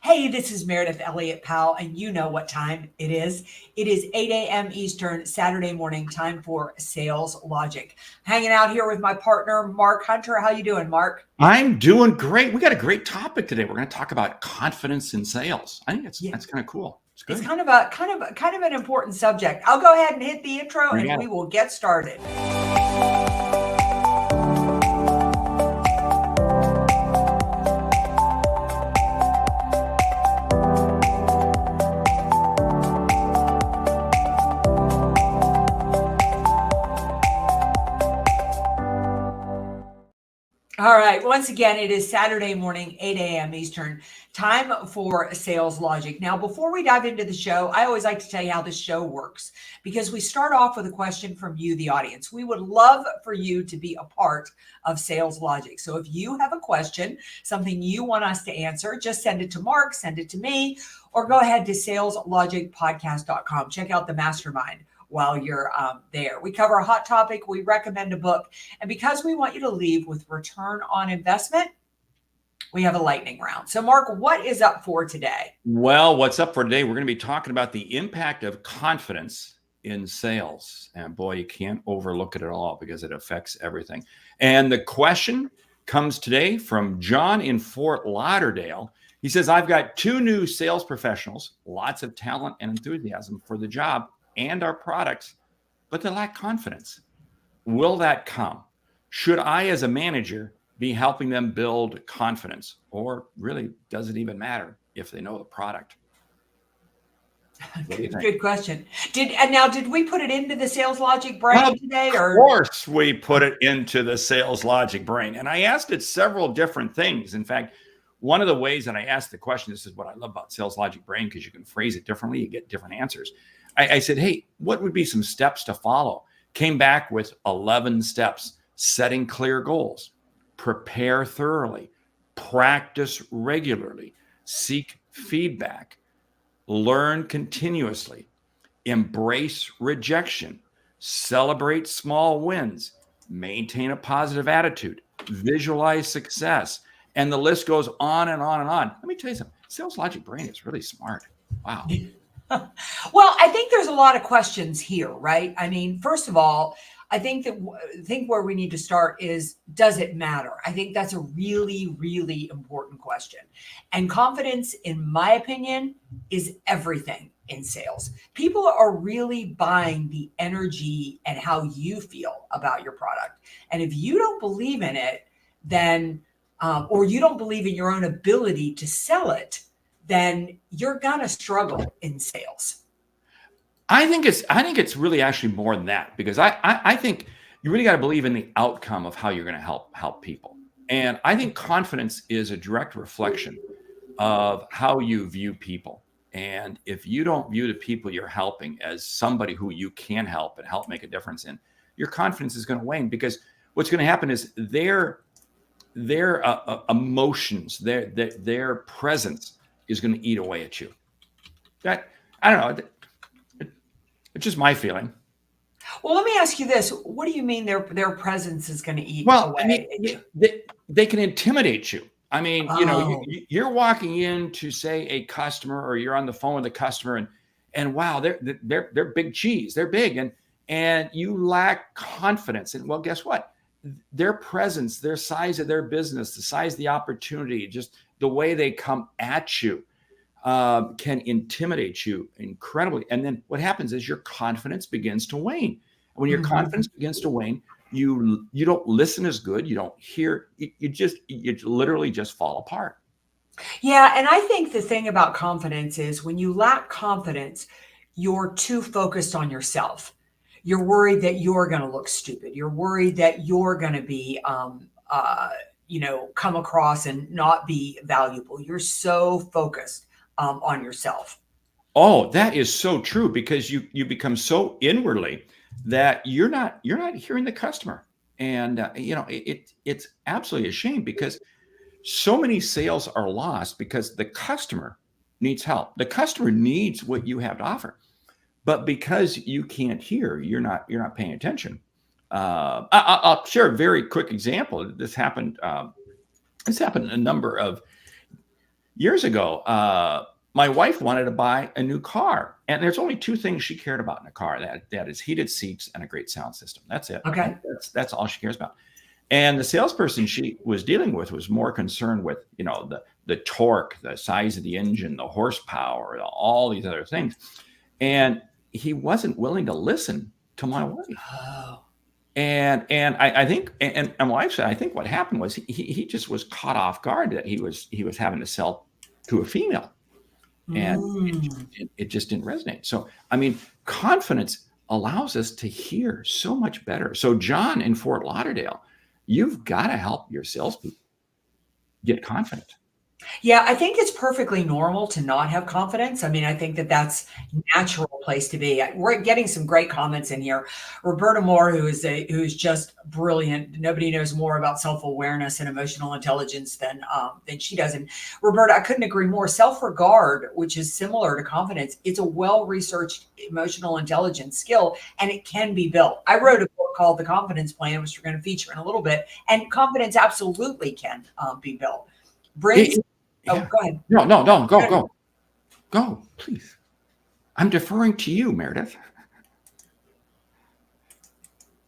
Hey, this is Meridith Elliott Powell, and you know what time it is. It is 8 a.m. Eastern, Saturday morning, time for Sales Logic. Hanging out here with my partner, Mark Hunter. How you doing, Mark? I'm doing great. We got a great topic today. We're going to talk about confidence in sales. I think that's kind of cool. It's good. It's kind of an important subject. I'll go ahead and hit the intro, and we will get started. All right. Once again, it is Saturday morning, 8 a.m. Eastern, time for Sales Logic. Now, before we dive into the show, I always like to tell you how the show works because we start off with a question from you, the audience. We would love for you to be a part of Sales Logic. So if you have a question, something you want us to answer, just send it to Mark, send it to me, or go ahead to saleslogicpodcast.com. Check out the mastermind while you're there. We cover a hot topic. We recommend a book. And because we want you to leave with return on investment, we have a lightning round. So Mark, what is up for today? Well, what's up for today? We're going to be talking about the impact of confidence in sales. And boy, you can't overlook it at all because it affects everything. And the question comes today from John in Fort Lauderdale. He says, I've got 2 new sales professionals, lots of talent and enthusiasm for the job and our products, but they lack confidence. Will that come? Should I, as a manager, be helping them build confidence? Or really, does it even matter if they know the product? Good question. Did we put it into the Sales Logic brain today? Of course, we put it into the Sales Logic brain. And I asked it several different things. In fact, one of the ways that I asked the question, this is what I love about Sales Logic brain, because you can phrase it differently, you get different answers. I said, hey, what would be some steps to follow? Came back with 11 steps: setting clear goals, prepare thoroughly, practice regularly, seek feedback, learn continuously, embrace rejection, celebrate small wins, maintain a positive attitude, visualize success. And the list goes on and on and on. Let me tell you something. Sales Logic brain is really smart. Wow. Well, I think there's a lot of questions here, right? I mean, first of all, I think where we need to start is, does it matter? I think that's a really, really important question. And confidence, in my opinion, is everything in sales. People are really buying the energy and how you feel about your product. And if you don't believe in it, then, or you don't believe in your own ability to sell it, then you're gonna struggle in sales. I think it's really actually more than that, because I think you really got to believe in the outcome of how you're going to help people. And I think confidence is a direct reflection of how you view people. And if you don't view the people you're helping as somebody who you can help and help make a difference in, your confidence is going to wane, because what's going to happen is their emotions, their presence is going to eat away at you. That, I don't know. It's just my feeling. Well, let me ask you this. What do you mean their presence is going to eat away? I mean, they can intimidate you. I mean, you're walking in to, say, a customer, or you're on the phone with a customer, and wow, they're big cheese. They're big, and you lack confidence. And well, guess what? Their presence, their size of their business, the size of the opportunity, just the way they come at you, can intimidate you incredibly. And then what happens is your confidence begins to wane. When your confidence begins to wane, you don't listen as good. You don't hear. You literally just fall apart. Yeah, and I think the thing about confidence is, when you lack confidence, you're too focused on yourself. You're worried that you're going to look stupid. You're worried that you're going to be, come across and not be valuable. You're so focused on yourself. Oh, that is so true, because you become so inwardly that you're not hearing the customer. And it's absolutely a shame, because so many sales are lost because the customer needs help. The customer needs what you have to offer, but because you can't hear, you're not paying attention. I'll share a very quick example. This happened in a number of Years ago, my wife wanted to buy a new car, and there's only two things she cared about in a car. That is heated seats and a great sound system. That's it. Okay. That's all she cares about. And the salesperson she was dealing with was more concerned with, the torque, the size of the engine, the horsepower, all these other things. And he wasn't willing to listen to my wife. Oh. And I think, and my wife said, I think what happened was he just was caught off guard that he was having to sell to a female, and it just didn't resonate. So, I mean, confidence allows us to hear so much better. So, John in Fort Lauderdale, you've got to help your salespeople get confident. Yeah, I think it's perfectly normal to not have confidence. I mean, I think that that's a natural place to be. We're getting some great comments in here. Roberta Moore, who's just brilliant. Nobody knows more about self-awareness and emotional intelligence than she does. And Roberta, I couldn't agree more. Self-regard, which is similar to confidence, it's a well-researched emotional intelligence skill, and it can be built. I wrote a book called The Confidence Plan, which we're going to feature in a little bit, and confidence absolutely can be built. Brings. Oh, go ahead. No, go, please. I'm deferring to you, Meridith.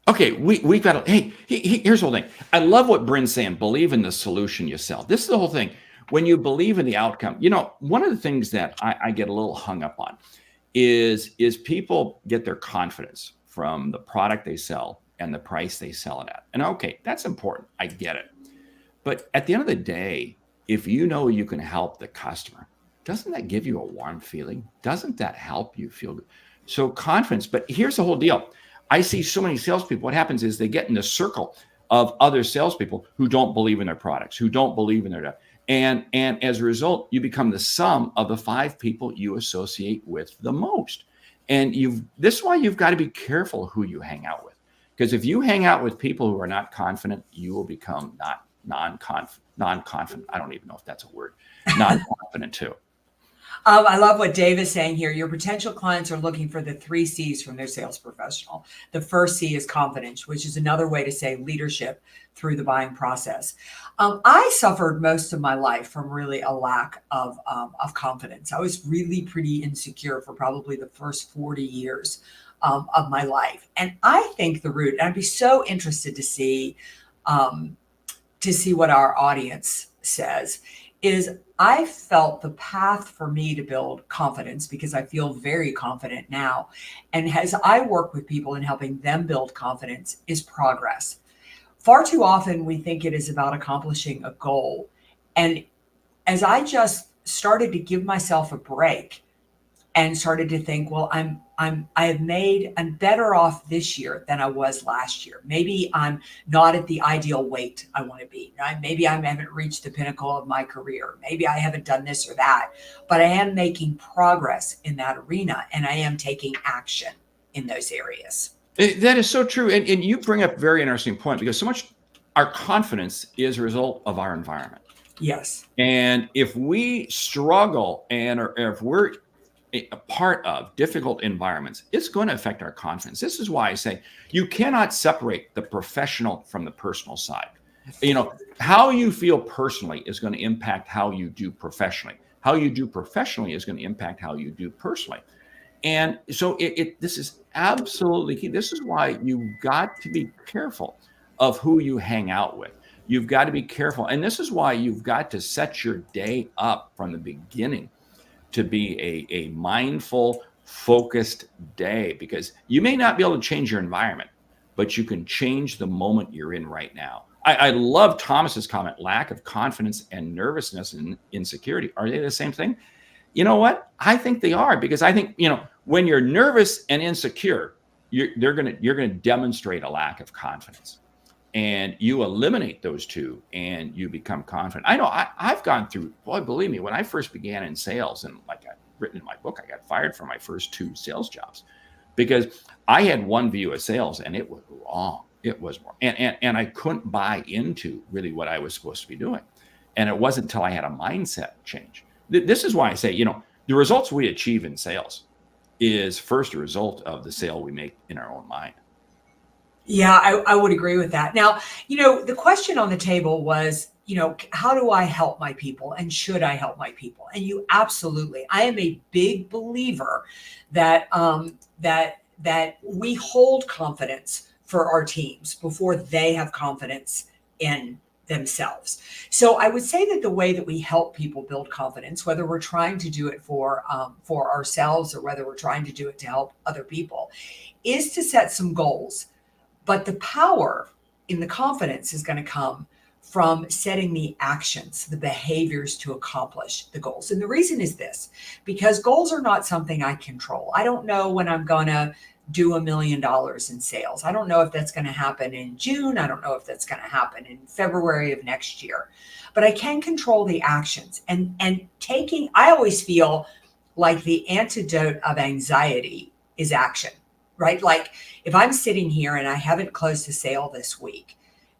Okay, we've got to, here's the whole thing. I love what Bryn's saying, believe in the solution you sell. This is the whole thing. When you believe in the outcome, one of the things that I get a little hung up on is people get their confidence from the product they sell and the price they sell it at. And okay, that's important. I get it. But at the end of the day, if you know you can help the customer, doesn't that give you a warm feeling? Doesn't that help you feel good? So confidence, but here's the whole deal. I see so many salespeople, what happens is they get in the circle of other salespeople who don't believe in their products, who don't believe in their, and as a result, you become the sum of the 5 people you associate with the most. And this is why you've got to be careful who you hang out with. Because if you hang out with people who are not confident, you will become non-confident. I don't even know if that's a word. Non-confident too. I love what Dave is saying here. Your potential clients are looking for the 3 C's from their sales professional. The first C is confidence, which is another way to say leadership through the buying process. I suffered most of my life from really a lack of confidence. I was really pretty insecure for probably the first 40 years of my life. And I think the root, and I'd be so interested to see what our audience says, is I felt the path for me to build confidence, because I feel very confident now. And as I work with people in helping them build confidence, is progress. Far too often we think it is about accomplishing a goal. And as I just started to give myself a break and started to think, well, I'm better off this year than I was last year. Maybe I'm not at the ideal weight I want to be. Maybe I haven't reached the pinnacle of my career. Maybe I haven't done this or that, but I am making progress in that arena, and I am taking action in those areas. That is so true. And you bring up a very interesting point, because so much our confidence is a result of our environment. Yes. And if we struggle or if we're a part of difficult environments, it's going to affect our confidence. This is why I say you cannot separate the professional from the personal side. How you feel personally is going to impact how you do professionally. How you do professionally is going to impact how you do personally. And so this is absolutely key. This is why you've got to be careful of who you hang out with. You've got to be careful. And this is why you've got to set your day up from the beginning to be a mindful, focused day, because you may not be able to change your environment, but you can change the moment you're in right now. I love Thomas's comment, lack of confidence and nervousness and insecurity. Are they the same thing? You know what? I think they are, because I think, when you're nervous and insecure, you're going to demonstrate a lack of confidence. And you eliminate those two and you become confident. I know I've gone through, boy, believe me, when I first began in sales, and like I've written in my book, I got fired from my first 2 sales jobs because I had one view of sales and it was wrong. It was wrong. And I couldn't buy into really what I was supposed to be doing. And it wasn't until I had a mindset change. This is why I say, the results we achieve in sales is first a result of the sale we make in our own mind. Yeah, I would agree with that. Now, the question on the table was, how do I help my people and should I help my people? And you absolutely, I am a big believer that, that we hold confidence for our teams before they have confidence in themselves. So I would say that the way that we help people build confidence, whether we're trying to do it for ourselves or whether we're trying to do it to help other people, is to set some goals. But the power in the confidence is going to come from setting the actions, the behaviors to accomplish the goals. And the reason is this, because goals are not something I control. I don't know when I'm going to do $1 million in sales. I don't know if that's going to happen in June. I don't know if that's going to happen in February of next year, but I can control the actions and I always feel like the antidote of anxiety is action, right? Like if I'm sitting here and I haven't closed a sale this week,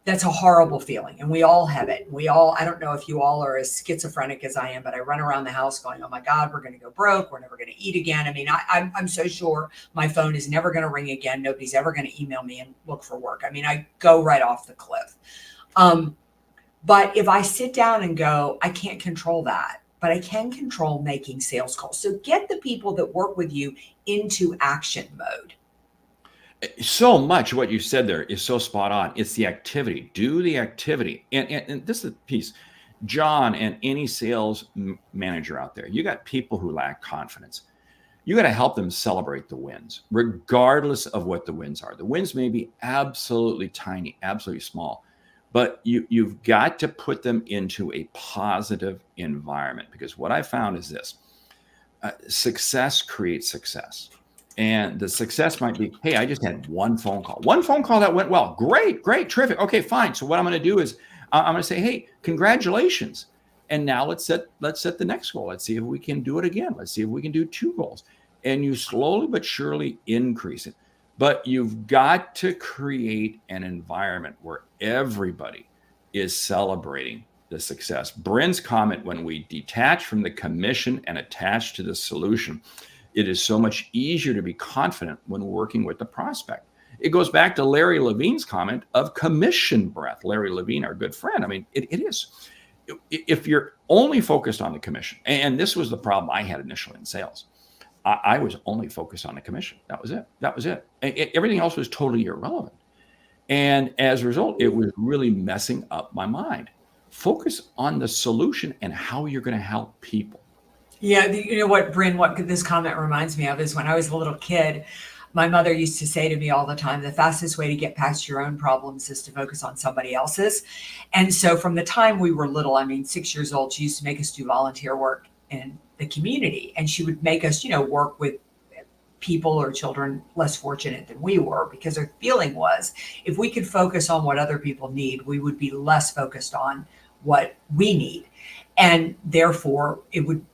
that's a horrible feeling. And we all have it. I don't know if you all are as schizophrenic as I am, but I run around the house going, oh my God, we're going to go broke. We're never going to eat again. I mean, I'm so sure my phone is never going to ring again. Nobody's ever going to email me and look for work. I mean, I go right off the cliff. But if I sit down and go, I can't control that, but I can control making sales calls. So get the people that work with you into action mode. So much of what you said there is so spot on. It's the activity. Do the activity. And this is the piece. John and any sales manager out there, you got people who lack confidence. You got to help them celebrate the wins, regardless of what the wins are. The wins may be absolutely tiny, absolutely small, but you've got to put them into a positive environment, because what I found is this. Success creates success. And the success might be, hey, I just had one phone call that went well. Great, terrific. Okay, fine. So what I'm going to do is I'm going to say, hey, congratulations. And now let's set the next goal. Let's see if we can do it again. Let's see if we can do 2 goals. And you slowly but surely increase it. But you've got to create an environment where everybody is celebrating the success. Bryn's comment, when we detach from the commission and attach to the solution, it is so much easier to be confident when working with the prospect. It goes back to Larry Levine's comment of commission breath. Larry Levine, our good friend. I mean, it is. If you're only focused on the commission, and this was the problem I had initially in sales, I was only focused on the commission. That was it. Everything else was totally irrelevant. And as a result, it was really messing up my mind. Focus on the solution and how you're going to help people. Yeah, you know what, Bryn, what this comment reminds me of is when I was a little kid, my mother used to say to me all the time, the fastest way to get past your own problems is to focus on somebody else's. And so from the time we were little, 6 years old, she used to make us do volunteer work in the community. And she would make us, work with people or children less fortunate than we were, because her feeling was if we could focus on what other people need, we would be less focused on what we need. And therefore, it would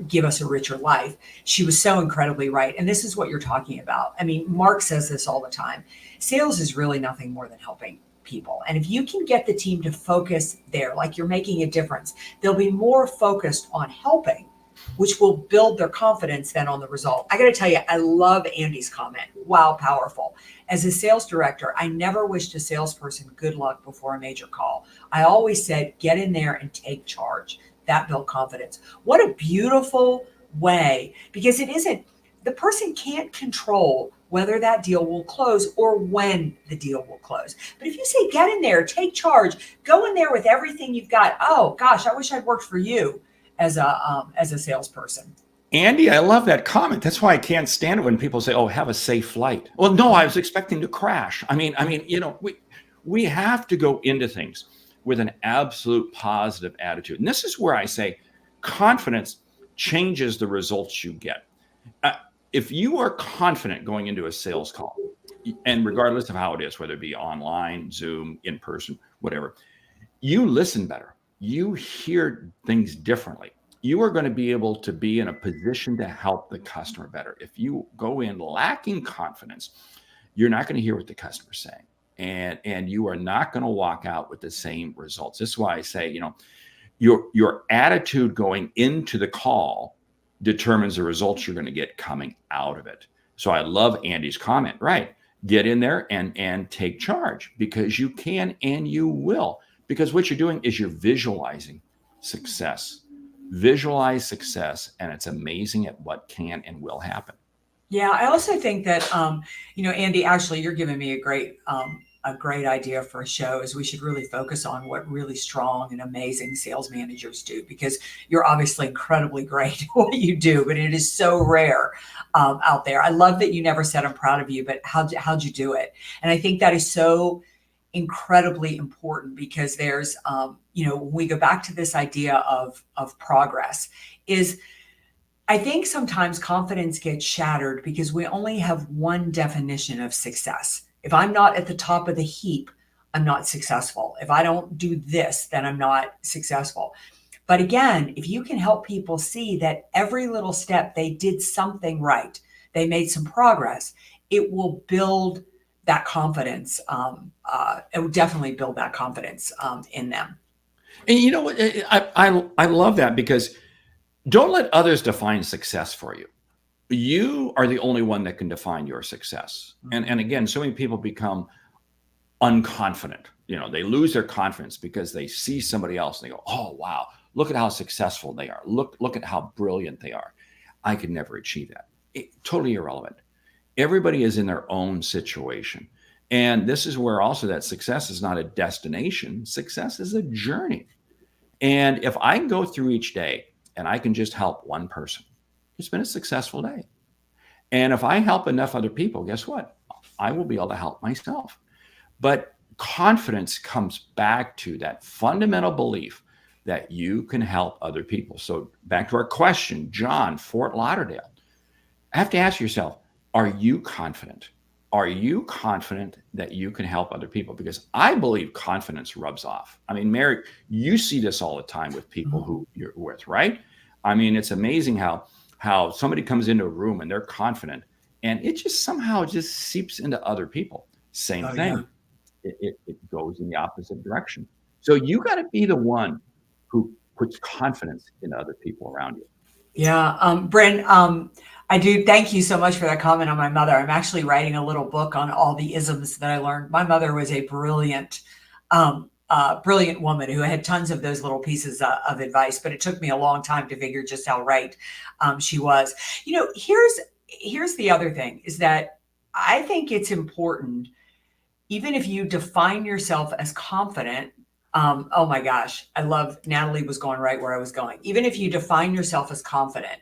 give us a richer life. She was so incredibly right. And this is what you're talking about. Mark says this all the time. Sales is really nothing more than helping people. And if you can get the team to focus there, like you're making a difference, they'll be more focused on helping, which will build their confidence then on the result. I got to tell you, I love Andy's comment. Wow, powerful. As a sales director, I never wished a salesperson good luck before a major call. I always said, get in there and take charge. That built confidence. What a beautiful way, because the person can't control whether that deal will close or when the deal will close. But if you say, get in there, take charge, go in there with everything you've got. Oh gosh, I wish I'd worked for you as a salesperson. Andy, I love that comment. That's why I can't stand it when people say, oh, have a safe flight. Well, no, I was expecting to crash. We have to go into things with an absolute positive attitude. And this is where I say confidence changes the results you get. If you are confident going into a sales call, and regardless of how it is, whether it be online, Zoom, in person, whatever, you listen better. You hear things differently. You are going to be able to be in a position to help the customer better. If you go in lacking confidence, you're not going to hear what the customer's saying. And you are not going to walk out with the same results. This is why I say, your attitude going into the call determines the results you're going to get coming out of it. So I love Andy's comment, right? Get in there and take charge, because you can and you will. because what you're doing is you're visualizing success. Visualize success, and it's amazing at what can and will happen. Yeah, I also think that, Andy, actually, you're giving me a great idea for a show. Is we should really focus on what really strong and amazing sales managers do, because you're obviously incredibly great at what you do, but it is so rare out there. I love that you never said I'm proud of you, but how'd you do it? And I think that is so incredibly important, because there's, when we go back to this idea of progress, is I think sometimes confidence gets shattered because we only have one definition of success. If I'm not at the top of the heap, I'm not successful. If I don't do this, then I'm not successful. But again, if you can help people see that every little step they did something right, they made some progress, it will build that confidence. It will definitely build that confidence in them. And you know what? I love that, because don't let others define success for you. You are the only one that can define your success. And again, so many people become unconfident. They lose their confidence because they see somebody else and they go, oh, wow, look at how successful they are. Look at how brilliant they are. I could never achieve that. Totally irrelevant. Everybody is in their own situation. And this is where also that success is not a destination. Success is a journey. And if I can go through each day and I can just help one person, it's been a successful day. And if I help enough other people, guess what? I will be able to help myself. But confidence comes back to that fundamental belief that you can help other people. So back to our question, John, Fort Lauderdale. I have to ask yourself, are you confident? Are you confident that you can help other people? Because I believe confidence rubs off. I mean, Mary, you see this all the time with people who you're with, right? I mean, it's amazing how somebody comes into a room and they're confident, and it just somehow just seeps into other people. Same thing. Yeah. It goes in the opposite direction. So you got to be the one who puts confidence in other people around you. Yeah. Bryn, I do thank you so much for that comment on my mother. I'm actually writing a little book on all the isms that I learned. My mother was a brilliant woman who had tons of those little pieces of advice, but it took me a long time to figure just how right she was. Here's the other thing, is that I think it's important, even if you define yourself as confident. Oh my gosh, I love Natalie was going right where I was going. Even if you define yourself as confident,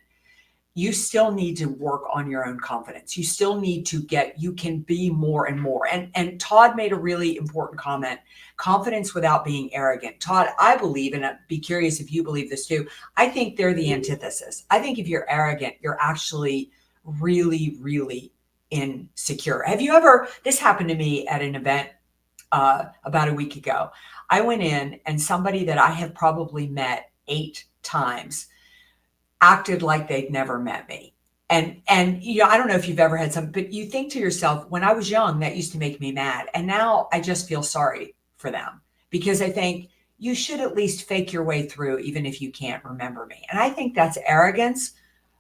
you still need to work on your own confidence. You still need to you can be more and more. And Todd made a really important comment, confidence without being arrogant. Todd, I believe, and I'd be curious if you believe this too, I think they're the antithesis. I think if you're arrogant, you're actually really, really insecure. This happened to me at an event about a week ago. I went in and somebody that I have probably met 8 times acted like they'd never met me. And I don't know if you've ever had some, but you think to yourself, when I was young, that used to make me mad. And now I just feel sorry for them, because I think you should at least fake your way through, even if you can't remember me. And I think that's arrogance.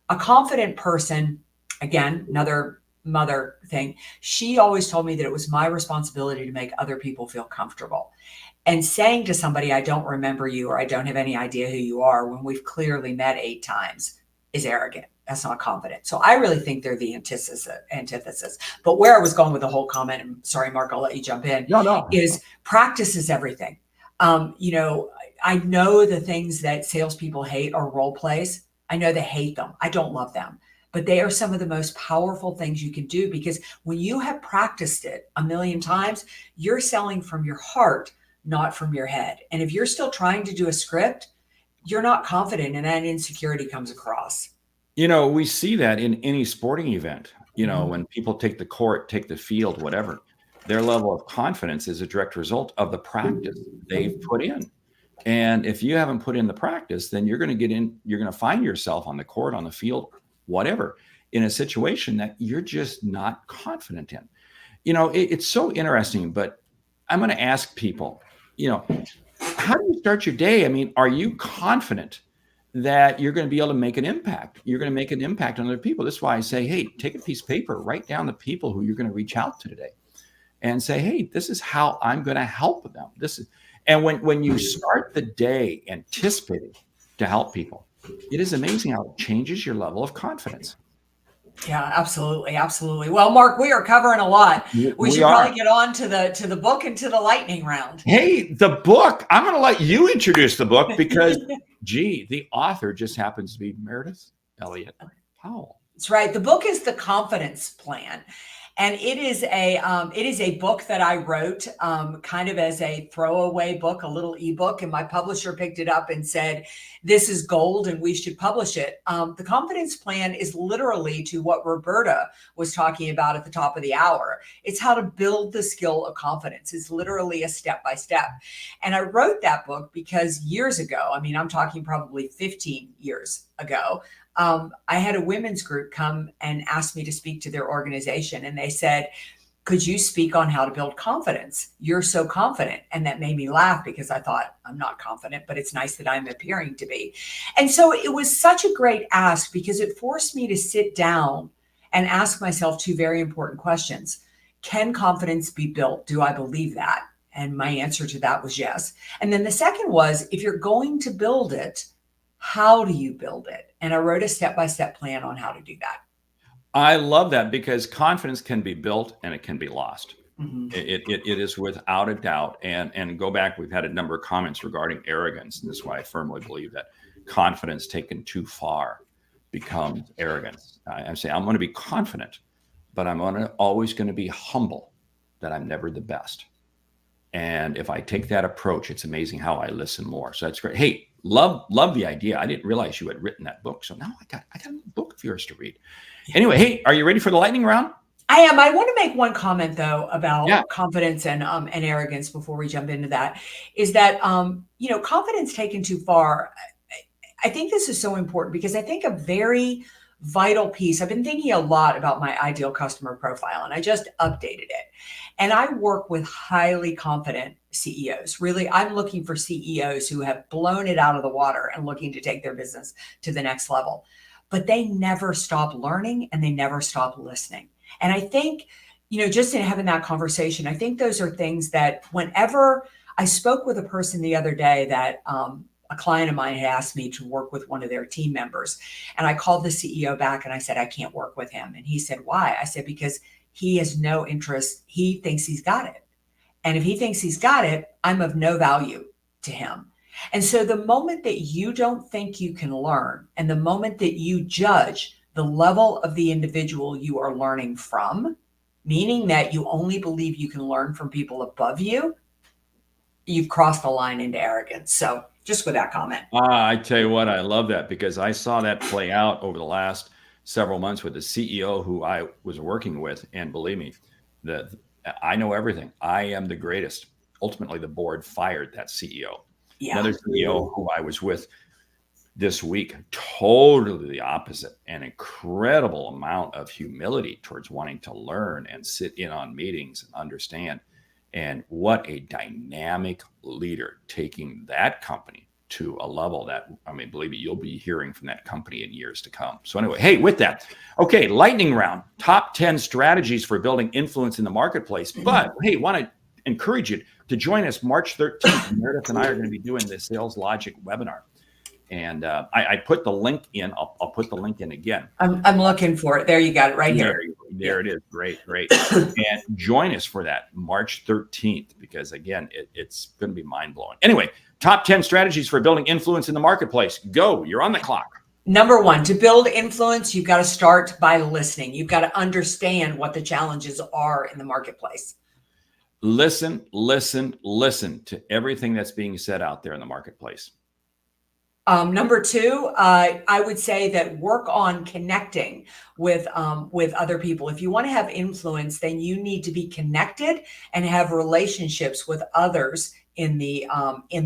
A confident person, again, another mother thing, she always told me that it was my responsibility to make other people feel comfortable. And saying to somebody, I don't remember you, or I don't have any idea who you are, when we've clearly met 8 times, is arrogant. That's not confident. So I really think they're the antithesis. But where I was going with the whole comment, and sorry, Mark, I'll let you jump in, is practice is everything. I know the things that salespeople hate are role plays. I know they hate them. I don't love them. But they are some of the most powerful things you can do, because when you have practiced it a million times, you're selling from your heart, not from your head. And if you're still trying to do a script, you're not confident, and that insecurity comes across. We see that in any sporting event. When people take the court, take the field, whatever, their level of confidence is a direct result of the practice they've put in. And if you haven't put in the practice, then you're going to find yourself on the court, on the field, whatever, in a situation that you're just not confident in. It's so interesting, but I'm going to ask people, how do you start your day? I mean, are you confident that you're going to be able to make an impact? You're going to make an impact on other people. That's why I say, hey, take a piece of paper, write down the people who you're going to reach out to today and say, hey, this is how I'm going to help them. And when you start the day anticipating to help people, it is amazing how it changes your level of confidence. Yeah, absolutely. Absolutely. Well, Mark, we are covering a lot. We should probably get on to the book and to the lightning round. Hey, the book. I'm going to let you introduce the book because, gee, the author just happens to be Meridith Elliott Powell. That's right. The book is The Confidence Plan. And it is a book that I wrote kind of as a throwaway book, a little ebook, and my publisher picked it up and said, this is gold and we should publish it. The Confidence Plan is literally to what Roberta was talking about at the top of the hour. It's how to build the skill of confidence. It's literally a step-by-step. And I wrote that book because years ago, I mean, I'm talking probably 15 years ago, I had a women's group come and ask me to speak to their organization. And they said, could you speak on how to build confidence? You're so confident. And that made me laugh because I thought, I'm not confident, but it's nice that I'm appearing to be. And so it was such a great ask because it forced me to sit down and ask myself two very important questions. Can confidence be built? Do I believe that? And my answer to that was yes. And then the second was, if you're going to build it, how do you build it? And I wrote a step-by-step plan on how to do that. I love that because confidence can be built and it can be lost. Mm-hmm. It is without a doubt. And go back, we've had a number of comments regarding arrogance. And this is why I firmly believe that confidence taken too far becomes arrogance. I say, I'm going to be confident, but I'm always going to be humble that I'm never the best. And if I take that approach, it's amazing how I listen more. So that's great. Hey, love the idea. I didn't realize you had written that book. So now I got a book of yours to read. Anyway, hey, are you ready for the lightning round? I am. I want to make one comment though about confidence and arrogance before we jump into that. Is that confidence taken too far? I think this is so important because I think a very vital piece. I've been thinking a lot about my ideal customer profile, and I just updated it. And I work with highly confident CEOs. Really, I'm looking for CEOs who have blown it out of the water and looking to take their business to the next level. But they never stop learning and they never stop listening. And I think, just in having that conversation, I think those are things that whenever I spoke with a person the other day that a client of mine had asked me to work with one of their team members. And I called the CEO back and I said, I can't work with him. And he said, why? I said, because he has no interest. He thinks he's got it. And if he thinks he's got it, I'm of no value to him. And so the moment that you don't think you can learn, and the moment that you judge the level of the individual you are learning from, meaning that you only believe you can learn from people above you, you've crossed the line into arrogance. So just with that comment. I tell you what, I love that because I saw that play out over the last several months with the CEO who I was working with. And believe me, I know everything. I am the greatest. Ultimately, the board fired that CEO. Yeah. Another CEO who I was with this week, totally the opposite, an incredible amount of humility towards wanting to learn and sit in on meetings and understand. And what a dynamic leader, taking that company to a level that, believe me, you'll be hearing from that company in years to come. So anyway, hey, with that, okay, lightning round, top 10 strategies for building influence in the marketplace. But hey, want to encourage you to join us March 13th. Meridith and I are going to be doing the Sales Logic webinar. And I put the link in. I'll put the link in again. I'm looking for it. There you got it right here. There it is. Great. And join us for that March 13th, because again, it's going to be mind blowing. Anyway, top 10 strategies for building influence in the marketplace. Go. You're on the clock. Number one, to build influence, you've got to start by listening. You've got to understand what the challenges are in the marketplace. Listen to everything that's being said out there in the marketplace. Number two, I would say that work on connecting with other people. If you want to have influence, then you need to be connected and have relationships with others in the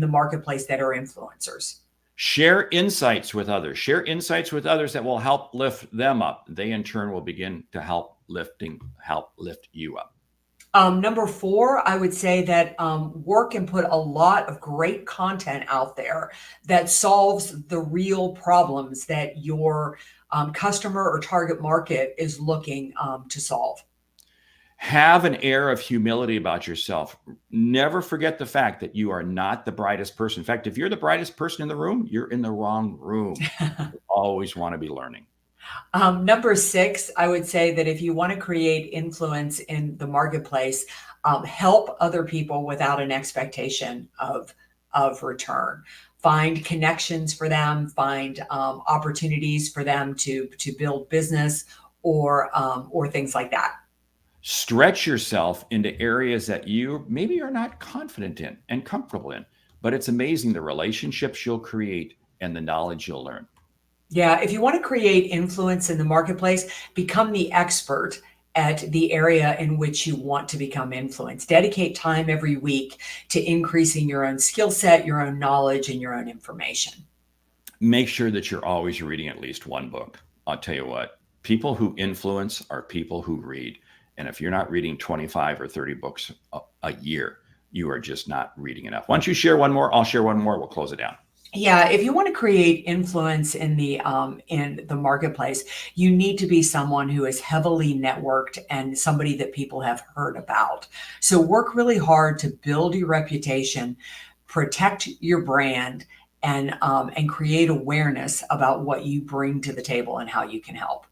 marketplace that are influencers. Share insights with others. Share insights with others that will help lift them up. They in turn will begin to help lift you up. Number four, I would say that work and put a lot of great content out there that solves the real problems that your customer or target market is looking to solve. Have an air of humility about yourself. Never forget the fact that you are not the brightest person. In fact, if you're the brightest person in the room, you're in the wrong room. You always want to be learning. Number 6, I would say that if you want to create influence in the marketplace, help other people without an expectation of return. Find connections for them, find opportunities for them to build business or things like that. Stretch yourself into areas that you maybe are not confident in and comfortable in, but it's amazing the relationships you'll create and the knowledge you'll learn. Yeah, if you want to create influence in the marketplace, become the expert at the area in which you want to become influenced. Dedicate time every week to increasing your own skill set, your own knowledge, and your own information. Make sure that you're always reading at least one book. I'll tell you what, people who influence are people who read. And if you're not reading 25 or 30 books a year, you are just not reading enough. Why don't you share one more? I'll share one more. We'll close it down. Yeah, if you want to create influence in the marketplace, you need to be someone who is heavily networked and somebody that people have heard about. So work really hard to build your reputation, protect your brand, and create awareness about what you bring to the table and how you can help.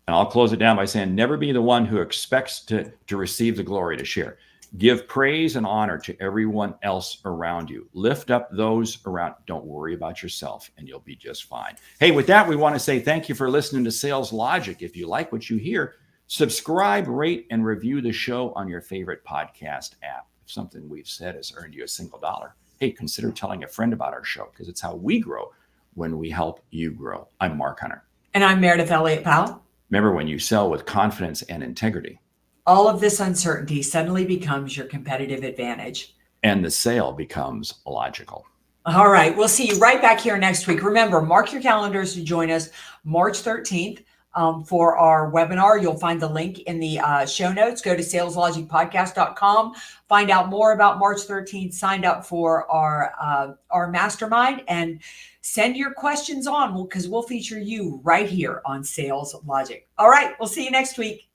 And I'll close it down by saying, never be the one who expects to receive the glory to share. Give praise and honor to everyone else around you. Lift up those around. Don't worry about yourself and you'll be just fine. Hey, with that, we want to say thank you for listening to Sales Logic. If you like what you hear, subscribe, rate, and review the show on your favorite podcast app. If something we've said has earned you a single dollar, hey, consider telling a friend about our show because it's how we grow when we help you grow. I'm Mark Hunter. And I'm Meridith Elliott Powell. Remember, when you sell with confidence and integrity, all of this uncertainty suddenly becomes your competitive advantage. And the sale becomes logical. All right. We'll see you right back here next week. Remember, mark your calendars to join us March 13th for our webinar. You'll find the link in the show notes. Go to saleslogicpodcast.com. Find out more about March 13th. Sign up for our mastermind and send your questions on because we'll feature you right here on Sales Logic. All right. We'll see you next week.